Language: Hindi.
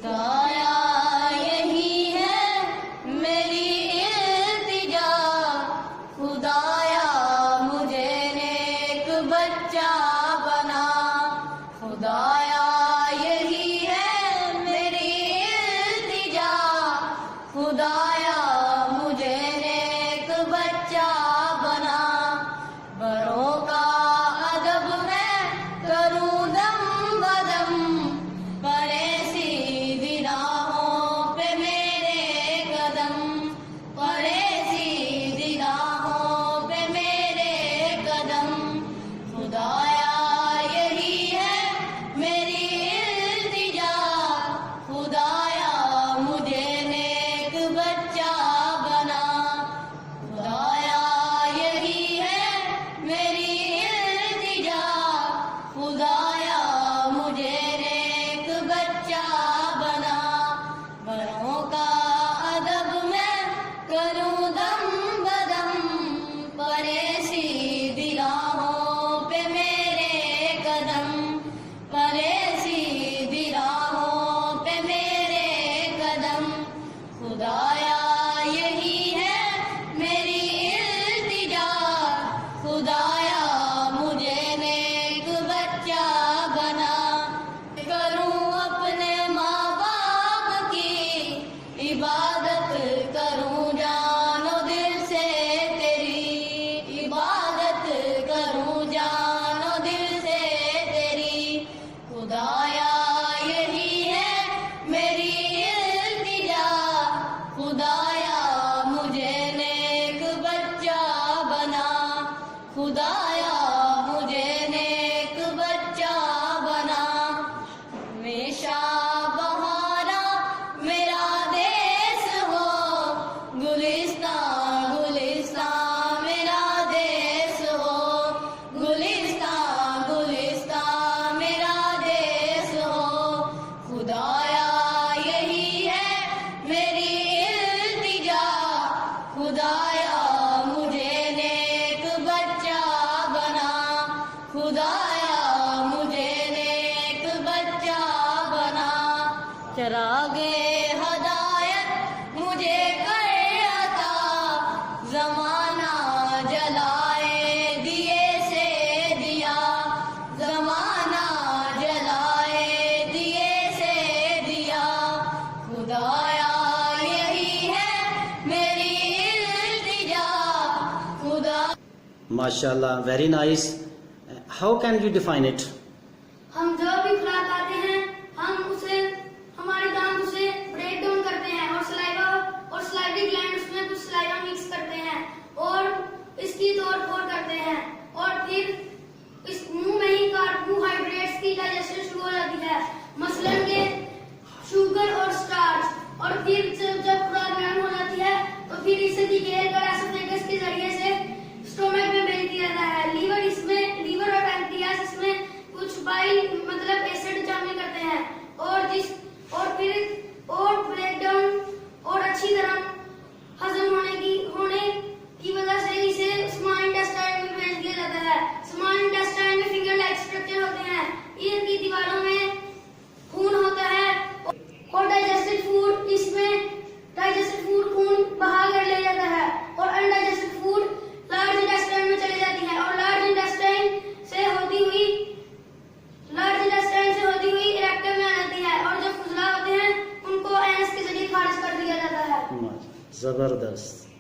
खुदाया यही है मेरी इल्तिजा, खुदाया मुझे नेक बच्चा बना। खुदाया यही है मेरी इल्तिजा, खुदाया मुझे नेक बच्चा बना। बड़ों का अदब मैं करूं दम बदम, पड़े सीधी राहों पे मेरे कदम, पड़े सीधी राहों पे मेरे कदम। खुदाया यही है मेरी इल्तिजा, खुदाया मुझे नेक बच्चा बना। खुदाया यही है मेरी इल्तिजा, खुदाया मुझे नेक बच्चा बना। बड़ों का अदब मैं करूं दम बदम, पड़े सीधी राहों पे मेरे कदम, पड़े सीधी राहों पे मेरे कदम। खुदाया यही है मेरी इल्तिजा, खुदाया मुझे नेक बच्चा बना। करूं अपने माँ बाप की इबादत, करूं जानो दिल से तेरी इबादत, करूं जानो दिल से तेरी। खुदाया यही है मेरी इल्तिजा, खुदाया मुझे नेक बच्चा बना। खुदाया मुझे नेक बच्चा बना। हमेशा बहारा मेरा देश हो, गुलिस्तान गुलिस्तान मेरा देश हो, गुलिस्तान गुलिस्तान मेरा देश हो। खुदाया यही है मेरी इल्तिजा, खुदाया मुझे नेक बच्चा बना। खुदाया मुझे नेक बच्चा बना। चरागे हदायत मुझे कर अता, जमाना जलाए दिए से दिया, जमाना जलाए दिए से दिया। खुदाया यही है मेरी इल्तिजा, खुदा। माशाल्लाह, very nice. How can you define it? हम जो भी खुराक खाते हैं हम उसे हमारे दांत उसे ब्रेक डाउन करते हैं और सलाइवा और सलाइवरी ग्लैंड उसमें कुछ सलाइवा मिक्स करते हैं और इसकी तोड़ फोड़ करते हैं और फिर इस मुंह में ही कार्बोहाइड्रेट्स की डाइजेशन शुरू हो जाती है, मसलन के शुगर और स्टार्च। और फिर जब खुराक ग्रहण हो जाती है तो फिर इसे डिकेल कर एसोफेगस के जरिए से स्टोमक में भेज दिया जाता है। लीवर और पैंक्रियास इसमें कुछ बाइल मतलब एसिड शामिल करते हैं और फिर ब्रेक डाउन और अच्छी तरह हजम होने की वजह से इसे स्मॉल इंटेस्टाइन में भेज दिया जाता है। स्मॉल इंटेस्टाइन में फिंगर लाइक स्ट्रक्चर होते हैं, इनकी दीवारों में खून होता है और डाइजेस्टेड फूड इसमें डाइजेस्टेड फूड खून बहा कर ले जाता है और अनडाइजेस्टेड फूड लार्ज इंटेस्टाइन में चली जाती है और लार्ज इंटेस्टाइन से होती हुई इरेक्टम में आ जाती है और जो फुजला होते हैं उनको एनस के जरिए खारिज कर दिया जाता है। जबरदस्त।